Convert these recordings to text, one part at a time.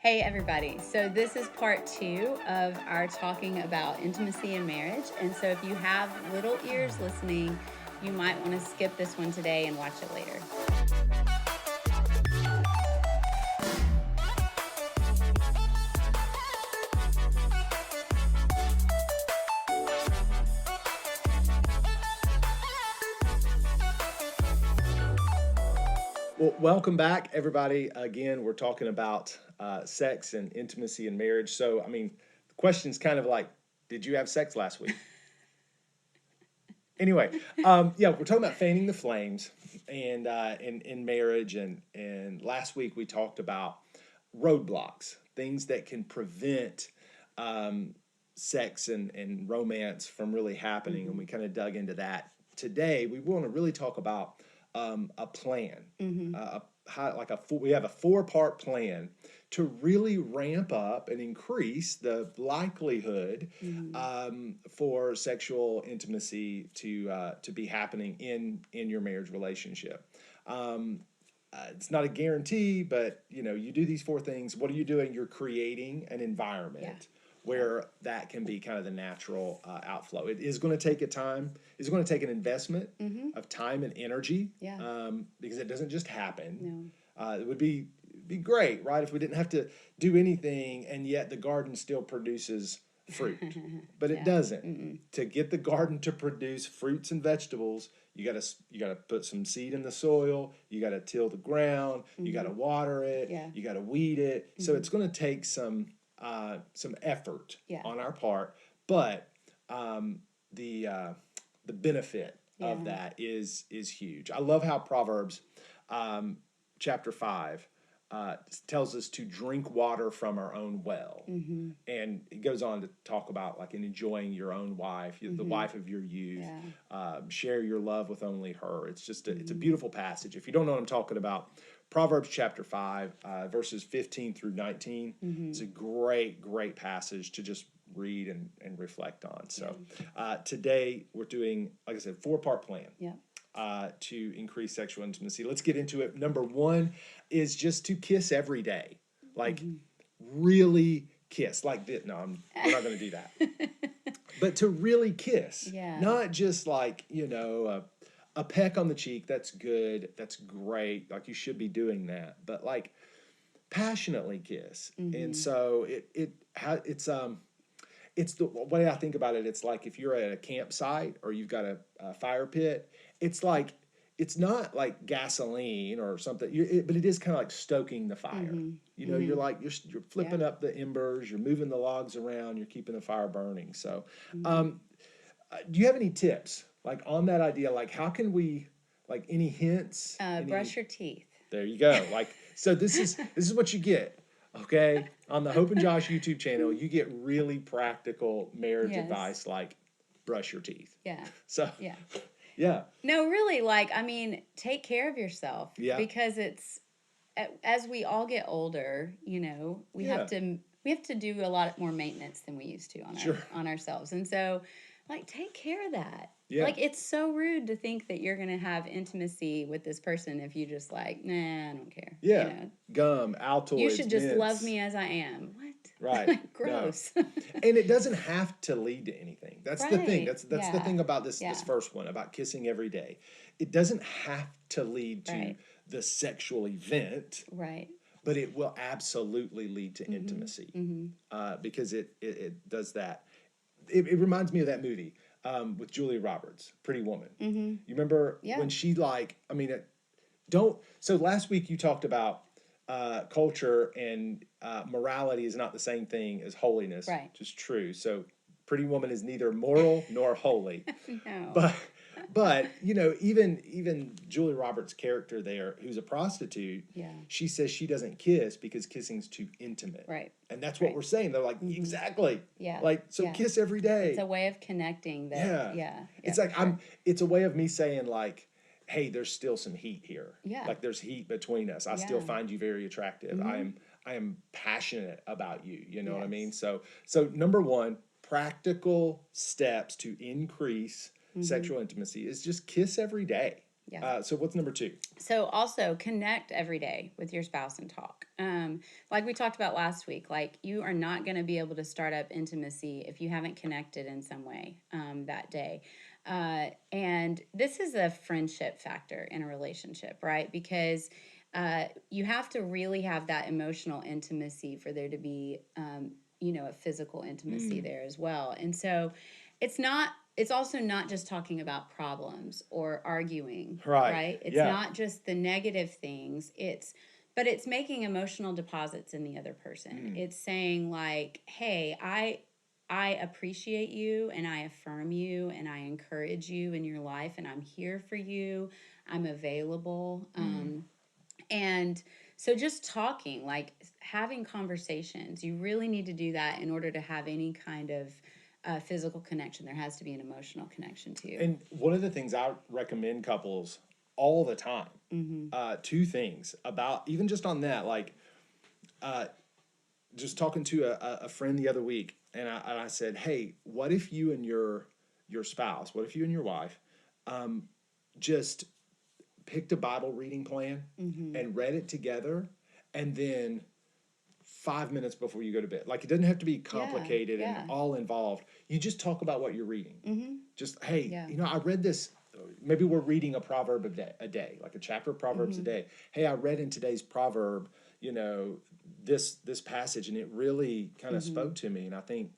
Hey, everybody. So, this is part two of our talking about intimacy in marriage. And so, if you have little ears listening, you might want to skip this one today and watch it later. Well, welcome back, everybody. Again, we're talking about sex and intimacy in marriage. So, the question's kind of like, did you have sex last week? Anyway, we're talking about fanning the flames and in marriage. And last week we talked about roadblocks, things that can prevent sex and romance from really happening. And we kind of dug into that. Today, we want to really talk about a plan, we have a 4-part plan to really ramp up and increase the likelihood for sexual intimacy to be happening in your marriage relationship. It's not a guarantee, but you do these 4 things. What are you doing? You're creating an environment where that can be kind of the natural outflow. It is going to take it's going to take an investment of time and energy because it doesn't just happen. No. It would be great, right, if we didn't have to do anything and yet the garden still produces fruit. But it doesn't. To get the garden to produce fruits and vegetables, you gotta put some seed in the soil, you gotta till the ground, you gotta water it, you gotta weed it. So it's going to take some effort on our part, but the benefit of that is huge. I love how Proverbs chapter 5 tells us to drink water from our own well, and it goes on to talk about like enjoying your own wife, the wife of your youth. Share your love with only her. It's just it's a beautiful passage. If you don't know what I'm talking about, Proverbs chapter 5, verses 15 through 19. It's a great passage to just read and reflect on. So today we're doing, like I said, 4-part plan to increase sexual intimacy. Let's get into it. Number 1 is just to kiss every day. Like really kiss. Like this. No, we're not going to do that. But to really kiss. Not just like, a peck on the cheek. That's good. That's great. Like you should be doing that. But like passionately kiss. And so it's the way I think about it. It's like if you're at a campsite or you've got a fire pit, it's like, it's not like gasoline or something, but it is kind of like stoking the fire. You're like, you're flipping up the embers, you're moving the logs around, you're keeping the fire burning. So, do you have any tips like on that idea? Like how can we, like any hints? Brush your teeth. There you go. Like, so this is what you get. Okay, on the Hope and Josh YouTube channel, you get really practical marriage advice, like brush your teeth. So No, really, take care of yourself. Because it's, as we all get older, we have to do a lot more maintenance than we used to on ourselves. And so, like, take care of that. Like, it's so rude to think that you're going to have intimacy with this person if you just like, nah, I don't care. Gum, Altoids, you should just mints. love me as I am. What? Right. Gross. No. And it doesn't have to lead to anything. That's the thing. That's the thing about this first one, about kissing every day. It doesn't have to lead to the sexual event. Right. But it will absolutely lead to intimacy because it does that. It reminds me of that movie with Julia Roberts, Pretty Woman. You remember when she so last week you talked about culture and morality is not the same thing as holiness, which is true. So Pretty Woman is neither moral nor holy. No. But even Julia Roberts' character there, who's a prostitute, she says she doesn't kiss because kissing's too intimate. Right. And that's what we're saying. They're like, exactly. Yeah. Like, so kiss every day. It's a way of connecting. That, It's like it's a way of me saying like, hey, there's still some heat here. Like there's heat between us. I still find you very attractive. I am passionate about you. You know what I mean? So number 1, practical steps to increase sexual intimacy is just kiss every day. Yeah. So what's number 2? So also connect every day with your spouse and talk. Like we talked about last week, like you are not going to be able to start up intimacy if you haven't connected in some way that day. And this is a friendship factor in a relationship, right? Because you have to really have that emotional intimacy for there to be, a physical intimacy there as well. And so it's also not just talking about problems or arguing, right? It's not just the negative things. But it's making emotional deposits in the other person. It's saying like, hey, I appreciate you and I affirm you and I encourage you in your life and I'm here for you. I'm available. And so just talking, like having conversations, you really need to do that in order to have any kind of physical connection. There has to be an emotional connection too. And one of the things I recommend couples all the time, 2 things about, even just on that, like just talking to a friend the other week, and I said, hey, what if you and your spouse, what if you and your wife just picked a Bible reading plan and read it together, and then 5 minutes before you go to bed. Like, it doesn't have to be complicated and all involved. You just talk about what you're reading. Just, hey, I read this. Maybe we're reading a proverb a day, like a chapter of Proverbs a day. Hey, I read in today's proverb, this passage, and it really kind of spoke to me. And I think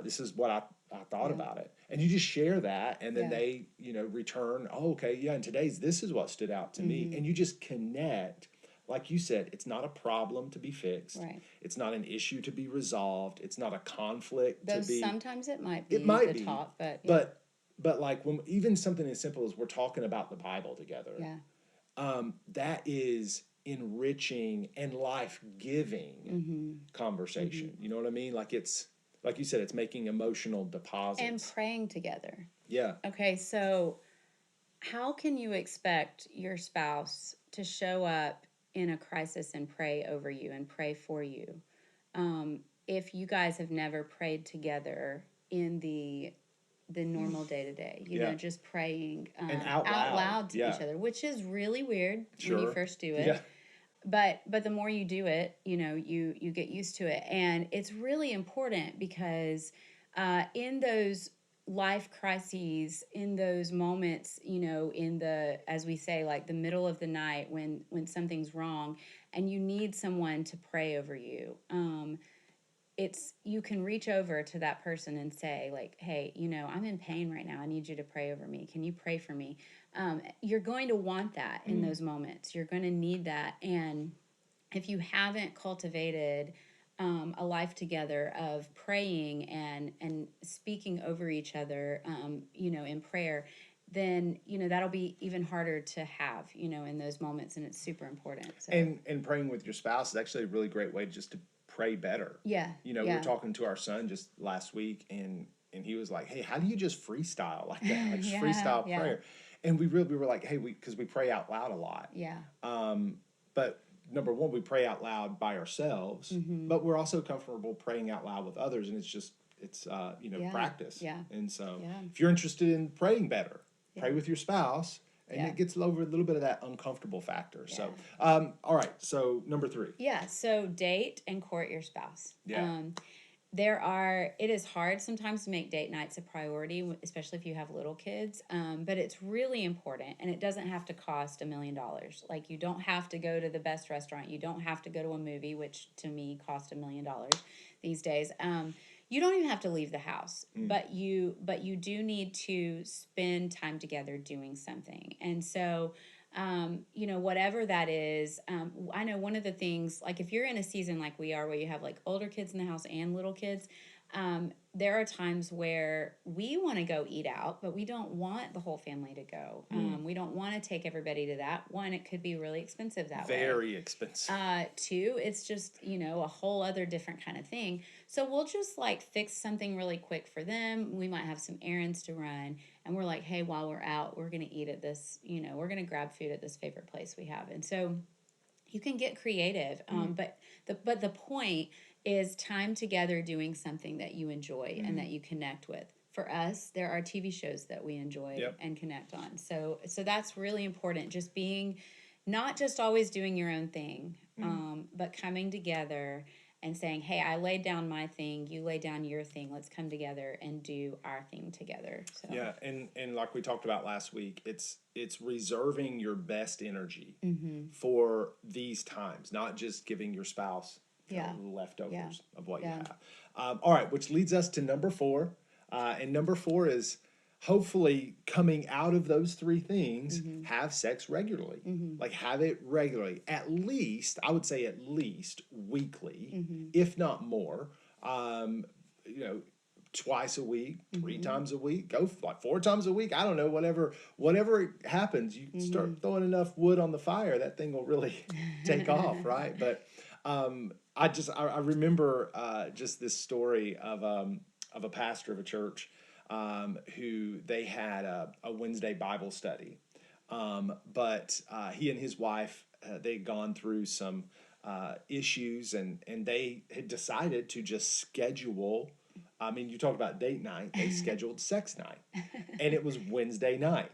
this is what I thought about it. And you just share that, and then they, return, oh, okay, and this is what stood out to me. And you just connect. Like you said, it's not a problem to be fixed. Right. It's not an issue to be resolved. It's not a conflict to be. Sometimes it might be. Talk, but like when even something as simple as we're talking about the Bible together. Yeah. That is enriching and life-giving conversation. You know what I mean? Like it's like you said, it's making emotional deposits and praying together. Yeah. Okay, so how can you expect your spouse to show up in a crisis and pray over you and pray for you if you guys have never prayed together in the normal day to day? Just praying and out loud to each other, which is really weird when you first do it. But the more you do it, you get used to it, and it's really important because in those life crises, in those moments, in the, as we say, like the middle of the night when something's wrong and you need someone to pray over you, you can reach over to that person and say like, hey, I'm in pain right now, I need you to pray over me, can you pray for me? You're going to want that in those moments, you're going to need that. And if you haven't cultivated a life together of praying and speaking over each other, in prayer, then that'll be even harder to have, in those moments, and it's super important. So. And praying with your spouse is actually a really great way just to pray better. Yeah. We were talking to our son just last week, and he was like, "Hey, how do you just freestyle like that? Like just freestyle prayer?" And we were like, "Hey, because we pray out loud a lot." Yeah. But number one, we pray out loud by ourselves, but we're also comfortable praying out loud with others, and it's practice. Yeah. And so, if you're interested in praying better, pray with your spouse. And it gets over a little bit of that uncomfortable factor. Yeah. So, all right. So, number 3. Yeah. So, date and court your spouse. Yeah. It is hard sometimes to make date nights a priority, especially if you have little kids. But it's really important, and it doesn't have to cost $1 million. Like, you don't have to go to the best restaurant. You don't have to go to a movie, which to me costs $1 million these days. You don't even have to leave the house, but you do need to spend time together doing something. And so, whatever that is, I know one of the things, like if you're in a season like we are, where you have like older kids in the house and little kids, there are times where we want to go eat out, but we don't want the whole family to go. We don't want to take everybody to that. One, it could be really expensive that way. Very expensive. 2, it's just, a whole other different kind of thing. So we'll just like fix something really quick for them. We might have some errands to run, and we're like, hey, while we're out, we're going to eat at this, we're going to grab food at this favorite place we have. And so you can get creative. But the point is time together doing something that you enjoy and that you connect with. for us, there are TV shows that we enjoy Yep. and connect on. So that's really important. Just being, not just always doing your own thing, but coming together and saying, hey, I laid down my thing, you lay down your thing, let's come together and do our thing together. So yeah, and like we talked about last week, it's reserving your best energy for these times, not just giving your spouse leftovers of what you have. All right, which leads us to number 4. And number 4 is hopefully coming out of those 3 things, have sex regularly. Like have it regularly, at least, I would say at least weekly, if not more. You know, twice a week, 3 times a week, go like 4 times a week. I don't know, whatever happens, you start throwing enough wood on the fire, that thing will really take off, right? But I remember just this story of a pastor of a church who they had a Wednesday Bible study, but he and his wife they'd gone through some issues, and they had decided to just schedule. I mean, you talk about date night. They scheduled sex night, and it was Wednesday night.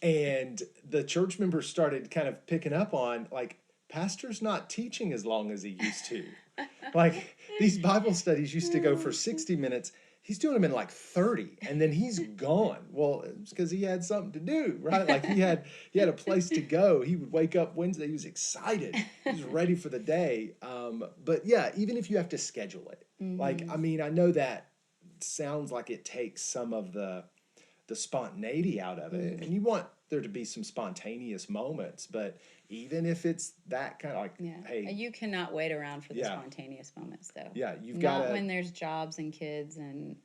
And the church members started kind of picking up on, like, pastor's not teaching as long as he used to. Like, these Bible studies used to go for 60 minutes. He's doing them in like 30, and then he's gone. Well, it's because he had something to do, right? Like he had a place to go. He would wake up Wednesday. He was excited. He was ready for the day. But yeah, even if you have to schedule it, like, I mean, I know that sounds like it takes some of the spontaneity out of it, and you want there to be some spontaneous moments, but even if it's that kind of like, hey, you cannot wait around for the spontaneous moments, though. Yeah, you've got not when there's jobs and kids and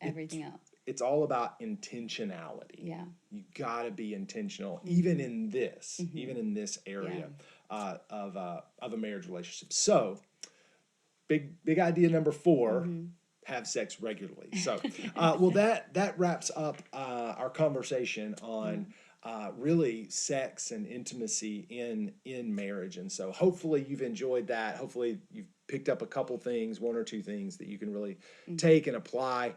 everything else. It's all about intentionality. Yeah, you got to be intentional, even in this, area of a marriage relationship. So, big idea number 4. Have sex regularly. So, well, that wraps up our conversation on really sex and intimacy in marriage. And so, hopefully, you've enjoyed that. Hopefully, you've picked up a couple things, 1 or 2 things that you can really take and apply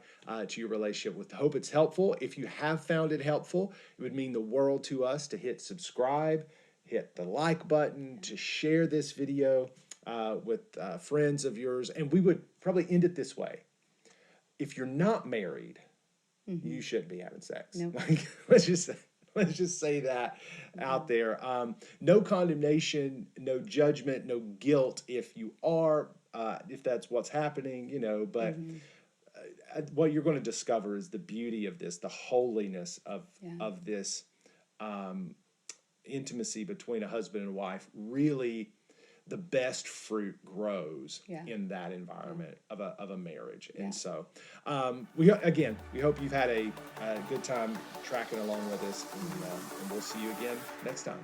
to your relationship. With hope it's helpful. If you have found it helpful, it would mean the world to us to hit subscribe, hit the like button, to share this video with friends of yours. And we would probably end it this way. If you're not married, you shouldn't be having sex. Nope. Like, let's just say that out there. No condemnation, no judgment, no guilt if you are, if that's what's happening, but what you're going to discover is the beauty of this, the holiness of this intimacy between a husband and wife. Really, the best fruit grows in that environment of a marriage. And so we hope you've had a good time tracking along with us, and we'll see you again next time.